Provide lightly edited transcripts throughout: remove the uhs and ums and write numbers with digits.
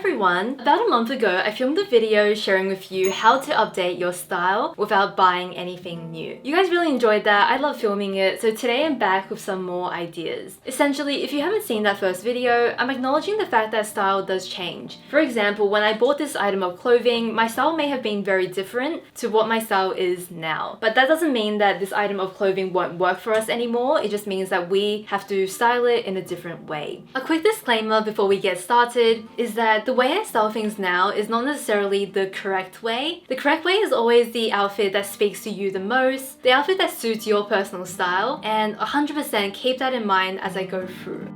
everyone! About a month ago, I filmed a video sharing with you how to update your style without buying anything new. You guys really enjoyed that, I love filming it, so today I'm back with some more ideas. Essentially, if you haven't seen that first video, I'm acknowledging the fact that style does change. For example, when I bought this item of clothing, my style may have been very different to what my style is now. But that doesn't mean that this item of clothing won't work for us anymore, it just means that we have to style it in a different way. A quick disclaimer before we get started is that the way I style things now is not necessarily the correct way. The correct way is always the outfit that speaks to you the most, the outfit that suits your personal style, and 100% keep that in mind as I go through.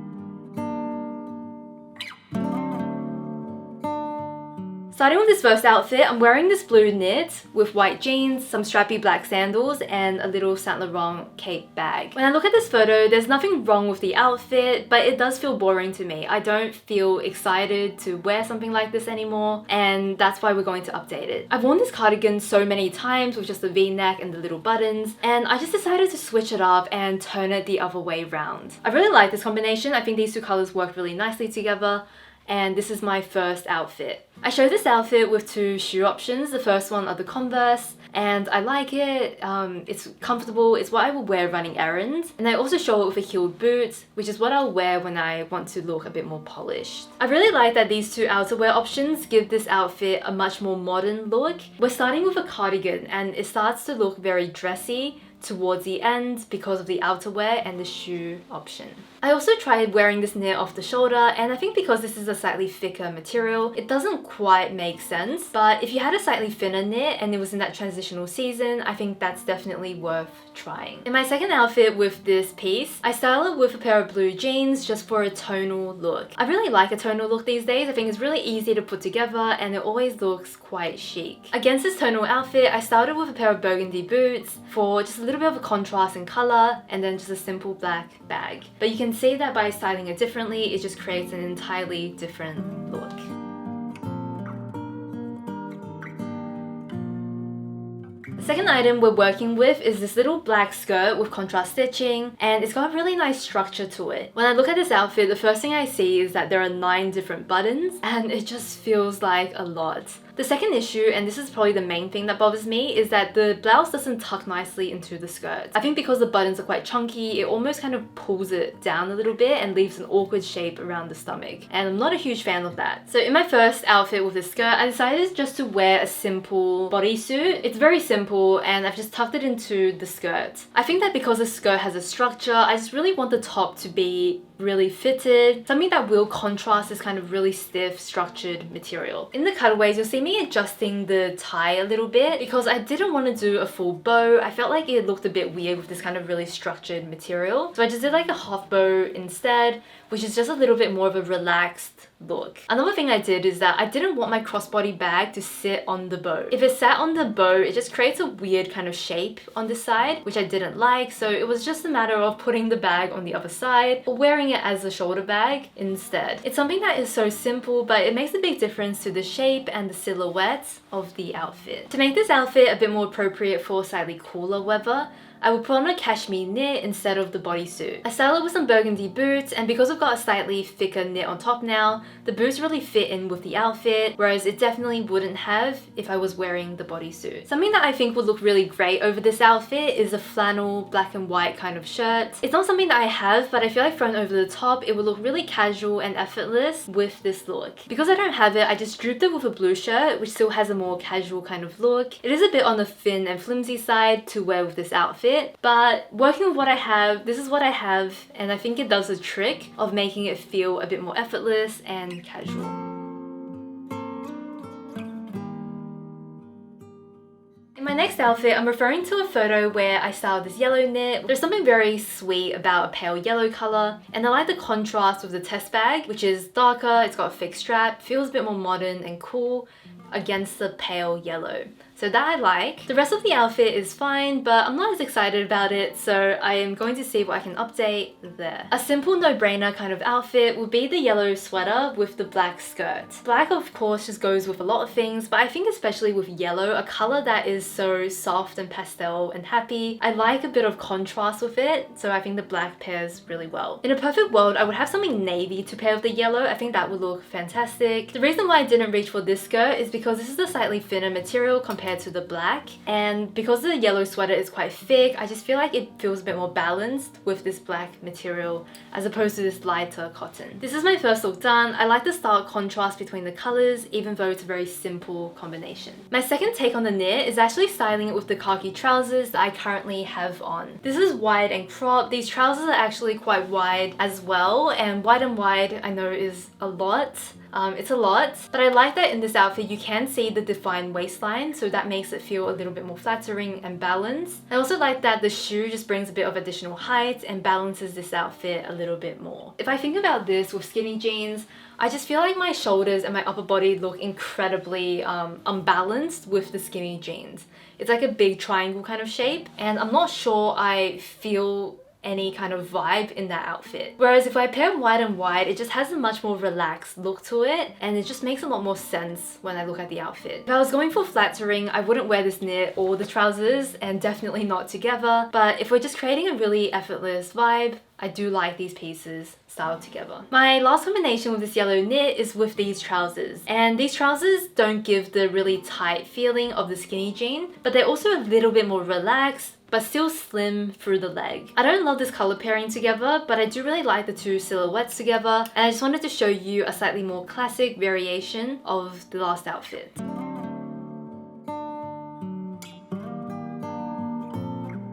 Starting with this first outfit, I'm wearing this blue knit with white jeans, some strappy black sandals, and a little Saint Laurent cape bag. When I look at this photo, there's nothing wrong with the outfit, but it does feel boring to me. I don't feel excited to wear something like this anymore, and that's why we're going to update it. I've worn this cardigan so many times with just the V-neck and the little buttons, and I just decided to switch it up and turn it the other way around. I really like this combination. I think these two colors work really nicely together. And this is my first outfit. I showed this outfit with two shoe options. The first one are the Converse, and I like it. It's comfortable, it's what I will wear running errands. And I also show it with a heeled boot, which is what I'll wear when I want to look a bit more polished. I really like that these two outerwear options give this outfit a much more modern look. We're starting with a cardigan, and it starts to look very dressy towards the end because of the outerwear and the shoe option. I also tried wearing this knit off the shoulder, and I think because this is a slightly thicker material, it doesn't quite make sense. But if you had a slightly thinner knit and it was in that transitional season, I think that's definitely worth trying. In my second outfit with this piece, I style it with a pair of blue jeans just for a tonal look. I really like a tonal look these days. I think it's really easy to put together and it always looks quite chic. Against this tonal outfit, I styled it with a pair of burgundy boots for just a little bit of a contrast in color, and then just a simple black bag. But you can see that by styling it differently, it just creates an entirely different look. The second item we're working with is this little black skirt with contrast stitching, and it's got a really nice structure to it. When I look at this outfit, the first thing I see is that there are 9 different buttons, and it just feels like a lot. The second issue, and this is probably the main thing that bothers me, is that the blouse doesn't tuck nicely into the skirt. I think because the buttons are quite chunky, it almost kind of pulls it down a little bit and leaves an awkward shape around the stomach. And I'm not a huge fan of that. So in my first outfit with this skirt, I decided just to wear a simple bodysuit. It's very simple, and I've just tucked it into the skirt. I think that because the skirt has a structure, I just really want the top to be really fitted, something that will contrast this kind of really stiff structured material. In the cutaways, you'll see me adjusting the tie a little bit because I didn't want to do a full bow. I felt like it looked a bit weird with this kind of really structured material, so I just did like a half bow instead, which is just a little bit more of a relaxed look. Another thing I did is that I didn't want my crossbody bag to sit on the bow. If it sat on the bow, it just creates a weird kind of shape on this side, which I didn't like, so it was just a matter of putting the bag on the other side or wearing it as a shoulder bag instead. It's something that is so simple, but it makes a big difference to the shape and the silhouette of the outfit. To make this outfit a bit more appropriate for slightly cooler weather, I will put on a cashmere knit instead of the bodysuit. I style it with some burgundy boots, and because I've got a slightly thicker knit on top now, the boots really fit in with the outfit, whereas it definitely wouldn't have if I was wearing the bodysuit. Something that I think would look really great over this outfit is a flannel black and white kind of shirt. It's not something that I have, but I feel like thrown over the top, it would look really casual and effortless with this look. Because I don't have it, I just drooped it with a blue shirt, which still has a more casual kind of look. It is a bit on the thin and flimsy side to wear with this outfit, but working with what I have, this is what I have, and I think it does the trick of making it feel a bit more effortless and casual. In my next outfit, I'm referring to a photo where I styled this yellow knit. There's something very sweet about a pale yellow color, and I like the contrast with the test bag, which is darker, it's got a thick strap, feels a bit more modern and cool against the pale yellow. So that I like. The rest of the outfit is fine, but I'm not as excited about it, so I am going to see what I can update there. A simple no-brainer kind of outfit would be the yellow sweater with the black skirt. Black of course just goes with a lot of things, but I think especially with yellow, a color that is so soft and pastel and happy, I like a bit of contrast with it, so I think the black pairs really well. In a perfect world, I would have something navy to pair with the yellow. I think that would look fantastic. The reason why I didn't reach for this skirt is because this is a slightly thinner material compared to the black, and because the yellow sweater is quite thick, I just feel like it feels a bit more balanced with this black material as opposed to this lighter cotton. This is my first look done. I like the stark contrast between the colors, even though it's a very simple combination. My second take on the knit is actually styling it with the khaki trousers that I currently have on. This is wide and cropped. These trousers are actually quite wide as well, and wide and wide I know is a lot. It's a lot, but I like that in this outfit you can see the defined waistline, so that makes it feel a little bit more flattering and balanced. I also like that the shoe just brings a bit of additional height and balances this outfit a little bit more. If I think about this with skinny jeans, I just feel like my shoulders and my upper body look incredibly unbalanced with the skinny jeans. It's like a big triangle kind of shape, and I'm not sure I feel any kind of vibe in that outfit. Whereas if I pair wide and wide, it just has a much more relaxed look to it, and it just makes a lot more sense when I look at the outfit. If I was going for flattering, I wouldn't wear this knit or the trousers, and definitely not together, but if we're just creating a really effortless vibe, I do like these pieces styled together. My last combination with this yellow knit is with these trousers. And these trousers don't give the really tight feeling of the skinny jean, but they're also a little bit more relaxed, but still slim through the leg. I don't love this color pairing together, but I do really like the two silhouettes together, and I just wanted to show you a slightly more classic variation of the last outfit.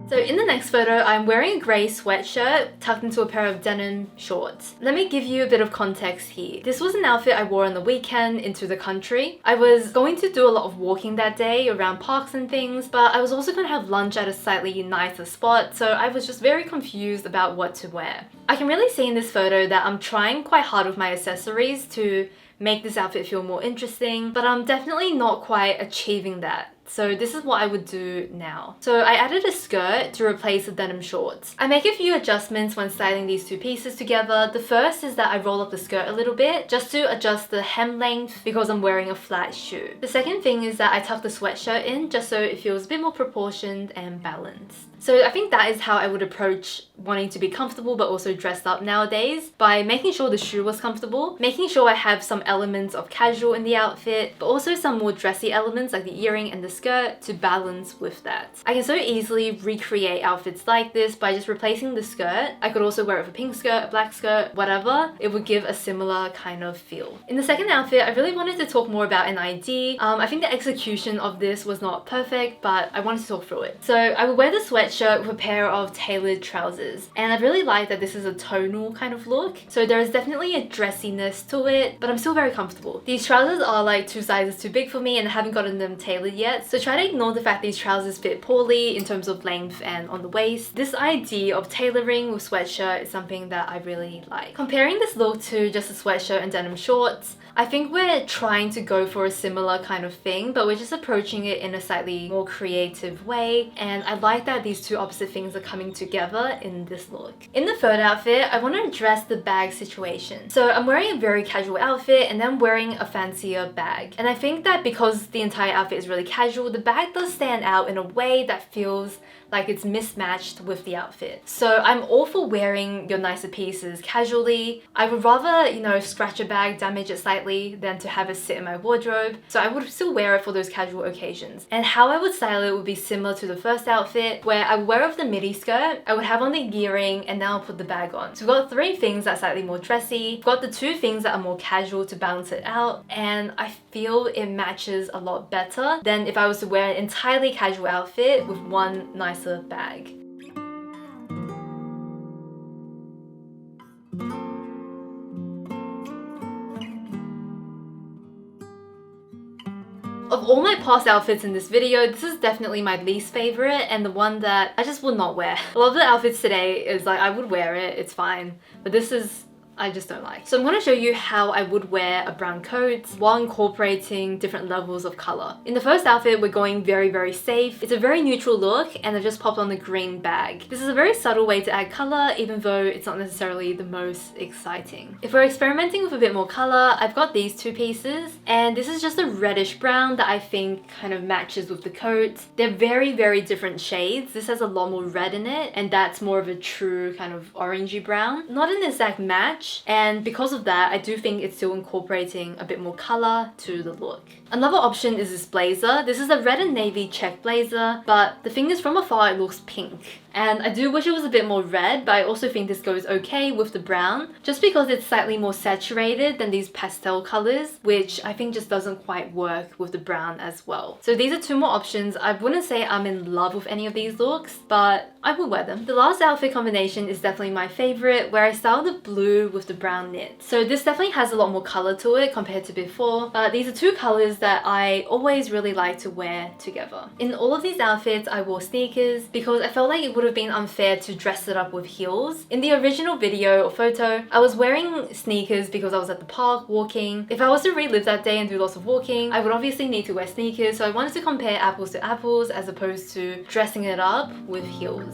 So in the next photo, I'm wearing a grey sweatshirt tucked into a pair of denim shorts. Let me give you a bit of context here. This was an outfit I wore on the weekend into the country. I was going to do a lot of walking that day around parks and things, but I was also going to have lunch at a slightly nicer spot, so I was just very confused about what to wear. I can really see in this photo that I'm trying quite hard with my accessories to make this outfit feel more interesting, but I'm definitely not quite achieving that. So this is what I would do now. So I added a skirt to replace the denim shorts. I make a few adjustments when styling these two pieces together. The first is that I roll up the skirt a little bit just to adjust the hem length because I'm wearing a flat shoe. The second thing is that I tuck the sweatshirt in just so it feels a bit more proportioned and balanced. So I think that is how I would approach wanting to be comfortable but also dressed up nowadays, by making sure the shoe was comfortable, making sure I have some elements of casual in the outfit, but also some more dressy elements like the earring and the skirt to balance with that. I can so easily recreate outfits like this by just replacing the skirt. I could also wear it with a pink skirt, a black skirt, whatever. It would give a similar kind of feel. In the second outfit, I really wanted to talk more about an ID. I think the execution of this was not perfect, but I wanted to talk through it. So I would wear the sweatshirt with a pair of tailored trousers, and I really like that this is a tonal kind of look. So there is definitely a dressiness to it, but I'm still very comfortable. These trousers are like 2 sizes too big for me and I haven't gotten them tailored yet, so try to ignore the fact these trousers fit poorly in terms of length and on the waist. This idea of tailoring with sweatshirt is something that I really like. Comparing this look to just a sweatshirt and denim shorts, I think we're trying to go for a similar kind of thing, but we're just approaching it in a slightly more creative way, and I like that these two opposite things are coming together in this look. In the third outfit, I want to address the bag situation. So I'm wearing a very casual outfit and then wearing a fancier bag. And I think that because the entire outfit is really casual, the bag does stand out in a way that feels like it's mismatched with the outfit. So I'm all for wearing your nicer pieces casually. I would rather, you know, scratch a bag, damage it slightly, than to have it sit in my wardrobe. So I would still wear it for those casual occasions. And how I would style it would be similar to the first outfit, where I would wear off the midi skirt, I would have on the earring, and then I'll put the bag on. So we've got 3 things that are slightly more dressy. We've got the 2 things that are more casual to balance it out, and I feel it matches a lot better than if I was to wear an entirely casual outfit with one nicer bag. Of all my past outfits in this video, this is definitely my least favorite and the one that I just would not wear. A lot of the outfits today is like, I would wear it, it's fine. But this is I just don't like. So I'm going to show you how I would wear a brown coat while incorporating different levels of color. In the first outfit, we're going very safe. It's a very neutral look, and I've just popped on the green bag. This is a very subtle way to add color, even though it's not necessarily the most exciting. If we're experimenting with a bit more color, I've got these two pieces, and this is just a reddish brown that I think kind of matches with the coat. They're very different shades. This has a lot more red in it, and that's more of a true kind of orangey brown. Not an exact match, and because of that, I do think it's still incorporating a bit more color to the look. Another option is this blazer. This is a red and navy check blazer, but the thing is, from afar it looks pink. And I do wish it was a bit more red, but I also think this goes okay with the brown, just because it's slightly more saturated than these pastel colors, which I think just doesn't quite work with the brown as well. So these are two more options. I wouldn't say I'm in love with any of these looks, but I will wear them. The last outfit combination is definitely my favorite, where I styled the blue with the brown knit. So this definitely has a lot more color to it compared to before, but these are two colors that I always really like to wear together. In all of these outfits, I wore sneakers because I felt like it would have been unfair to dress it up with heels. In the original video or photo, I was wearing sneakers because I was at the park walking. If I was to relive that day and do lots of walking, I would obviously need to wear sneakers, so I wanted to compare apples to apples as opposed to dressing it up with heels.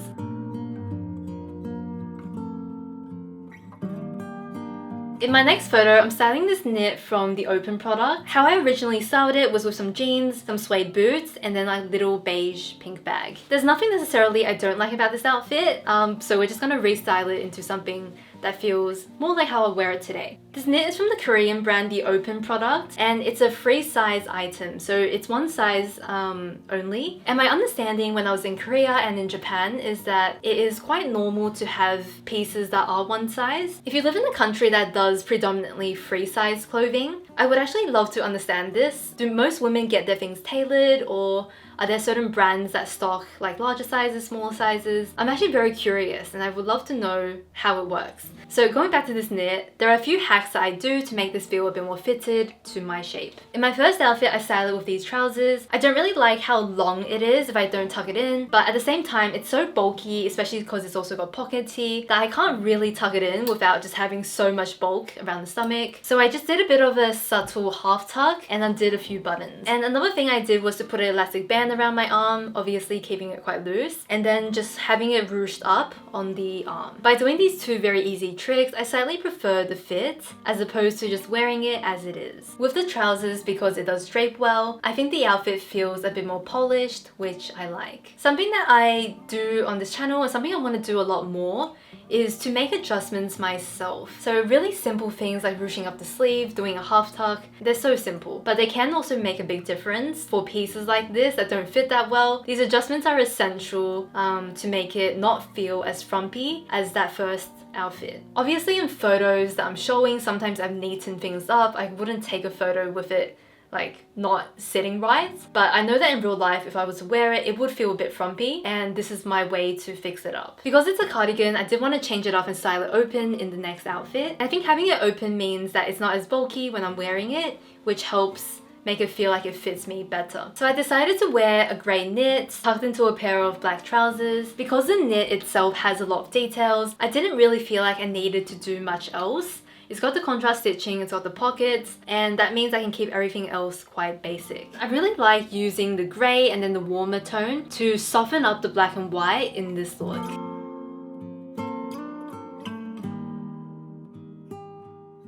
In my next photo, I'm styling this knit from the Open product. How I originally styled it was with some jeans, some suede boots, and then like little beige pink bag. There's nothing necessarily I don't like about this outfit, so we're just gonna restyle it into something that feels more like how I wear it today. This knit is from the Korean brand The Open product, and it's a free size item, so it's one size only. And my understanding when I was in Korea and in Japan is that it is quite normal to have pieces that are one size. If you live in a country that does predominantly free size clothing, I would actually love to understand this. Do most women get their things tailored, or are there certain brands that stock like larger sizes, smaller sizes? I'm actually very curious, and I would love to know how it works. So going back to this knit, there are a few hacks that I do to make this feel a bit more fitted to my shape. In my first outfit, I style it with these trousers. I don't really like how long it is if I don't tuck it in, but at the same time, it's so bulky, especially because it's also got pocket tee, that I can't really tuck it in without just having so much bulk around the stomach. So I just did a bit of a subtle half tuck and undid a few buttons. And another thing I did was to put an elastic band around my arm, obviously keeping it quite loose, and then just having it ruched up on the arm. By doing these two very easy tricks, I slightly prefer the fit as opposed to just wearing it as it is. With the trousers, because it does drape well, I think the outfit feels a bit more polished, which I like. Something that I do on this channel, and something I want to do a lot more, is to make adjustments myself. So really simple things like ruching up the sleeve, doing a half tuck, they're so simple, but they can also make a big difference for pieces like this that don't fit that well. These adjustments are essential to make it not feel as frumpy as that first outfit. Obviously in photos that I'm showing, sometimes I've neatened things up. I wouldn't take a photo with it like not sitting right, but I know that in real life if I was to wear it, it would feel a bit frumpy, and this is my way to fix it up. Because it's a cardigan, I did want to change it up and style it open in the next outfit. I think having it open means that it's not as bulky when I'm wearing it, which helps make it feel like it fits me better. So I decided to wear a grey knit tucked into a pair of black trousers. Because the knit itself has a lot of details, I didn't really feel like I needed to do much else. It's got the contrast stitching, it's got the pockets, and that means I can keep everything else quite basic. I really like using the grey and then the warmer tone to soften up the black and white in this look.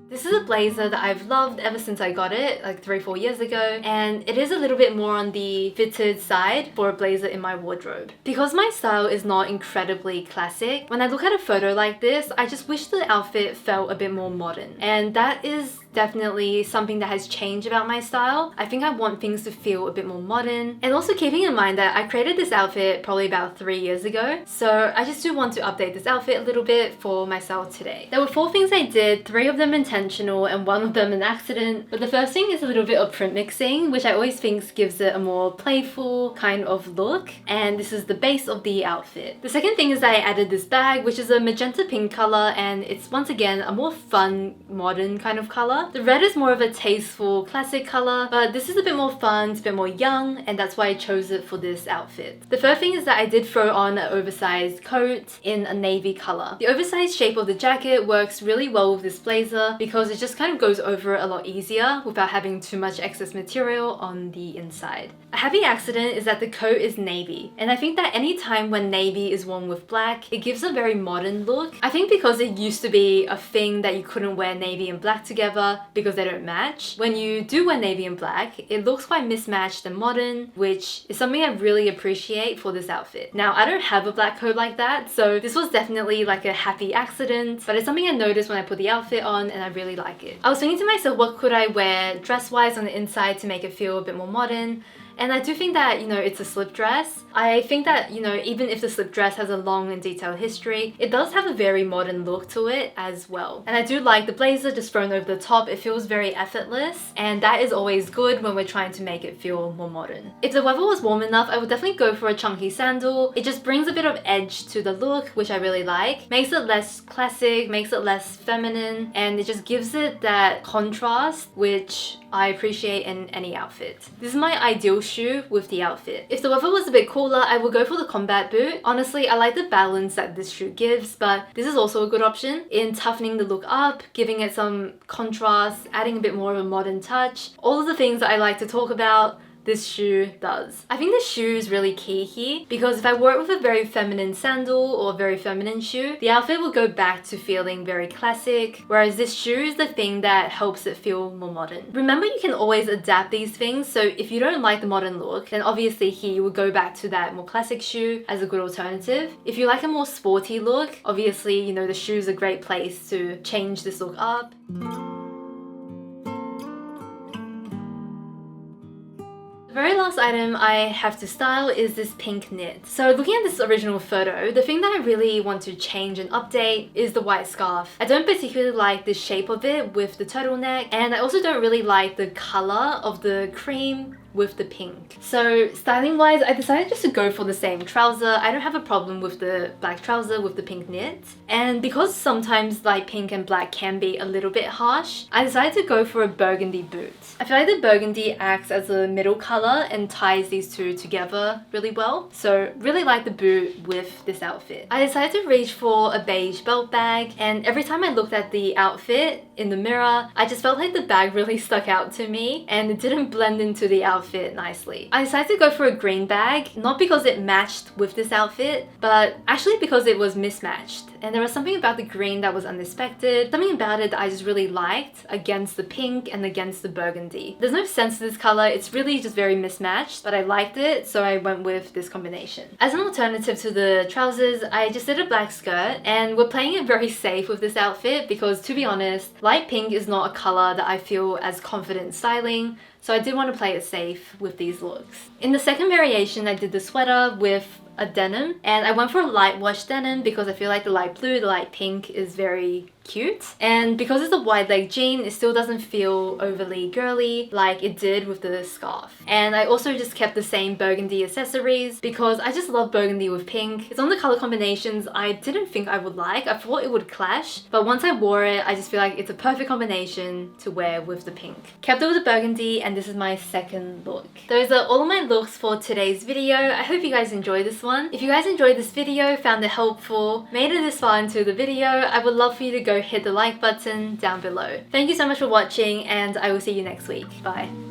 This is a blazer that I've loved ever since I got it like 3-4 years ago, and it is a little bit more on the fitted side for a blazer in my wardrobe. Because my style is not incredibly classic, when I look at a photo like this, I just wish the outfit felt a bit more modern, and that is definitely something that has changed about my style. I think I want things to feel a bit more modern, and also keeping in mind that I created this outfit probably about 3 years ago, so I just do want to update this outfit a little bit for myself today. There were 4 things I did, 3 of them intentional and 1 of them an accident, but the first thing is a little bit of print mixing, which I always think gives it a more playful kind of look, and this is the base of the outfit. The second thing is that I added this bag, which is a magenta pink color, and it's once again a more fun, modern kind of color. color. The red is more of a tasteful classic color, but this is a bit more fun, it's a bit more young, and that's why I chose it for this outfit. The first thing is that I did throw on an oversized coat in a navy color. The oversized shape of the jacket works really well with this blazer because it just kind of goes over a lot easier without having too much excess material on the inside. A happy accident is that the coat is navy, and I think that any time when navy is worn with black, it gives a very modern look. I think because it used to be a thing that you couldn't wear navy and black together because they don't match. When you do wear navy and black, it looks quite mismatched and modern, which is something I really appreciate for this outfit. Now, I don't have a black coat like that, so this was definitely like a happy accident, but it's something I noticed when I put the outfit on and I really like it. I was thinking to myself, what could I wear dress-wise on the inside to make it feel a bit more modern? And I do think that, you know, it's a slip dress. I think that, you know, even if the slip dress has a long and detailed history, it does have a very modern look to it as well. And I do like the blazer just thrown over the top. It feels very effortless, and that is always good when we're trying to make it feel more modern. If the weather was warm enough, I would definitely go for a chunky sandal. It just brings a bit of edge to the look, which I really like. Makes it less classic, makes it less feminine, and it just gives it that contrast, which I appreciate in any outfit. This is my ideal shoe with the outfit. If the weather was a bit cooler, I would go for the combat boot. Honestly, I like the balance that this shoe gives, but this is also a good option in toughening the look up, giving it some contrast, adding a bit more of a modern touch. All of the things that I like to talk about, this shoe does. I think the shoe is really key here because if I wore it with a very feminine sandal or a very feminine shoe, the outfit will go back to feeling very classic, whereas this shoe is the thing that helps it feel more modern. Remember, you can always adapt these things, so if you don't like the modern look, then obviously here you would go back to that more classic shoe as a good alternative. If you like a more sporty look, obviously, you know, the shoe is a great place to change this look up. The very last item I have to style is this pink knit. So looking at this original photo, the thing that I really want to change and update is the white scarf. I don't particularly like the shape of it with the turtleneck, and I also don't really like the color of the cream with the pink. So styling wise, I decided just to go for the same trouser. I don't have a problem with the black trouser with the pink knit. And because sometimes light pink and black can be a little bit harsh, I decided to go for a burgundy boot. I feel like the burgundy acts as a middle color and ties these two together really well. So really like the boot with this outfit. I decided to reach for a beige belt bag, and every time I looked at the outfit in the mirror, I just felt like the bag really stuck out to me and it didn't blend into the outfit nicely. I decided to go for a green bag, not because it matched with this outfit, but actually because it was mismatched. And there was something about the green that was unexpected, something about it that I just really liked against the pink and against the burgundy. There's no sense to this color, it's really just very mismatched, but I liked it, so I went with this combination. As an alternative to the trousers, I just did a black skirt, and we're playing it very safe with this outfit because, to be honest, light pink is not a color that I feel as confident styling, so I did want to play it safe with these looks. In the second variation, I did the sweater with a denim, and I went for a light wash denim because I feel like the light blue, the light pink is very cute, and because it's a wide leg jean, it still doesn't feel overly girly like it did with the scarf. And I also just kept the same burgundy accessories because I just love burgundy with pink. It's one of the color combinations I didn't think I would like. I thought it would clash, but once I wore it, I just feel like it's a perfect combination to wear with the pink. Kept it with the burgundy, and this is my second look. Those are all of my looks for today's video. I hope you guys enjoyed this one. If you guys enjoyed this video, found it helpful, made it this far into the video, I would love for you to go hit the like button down below. Thank you so much for watching, and I will see you next week. Bye.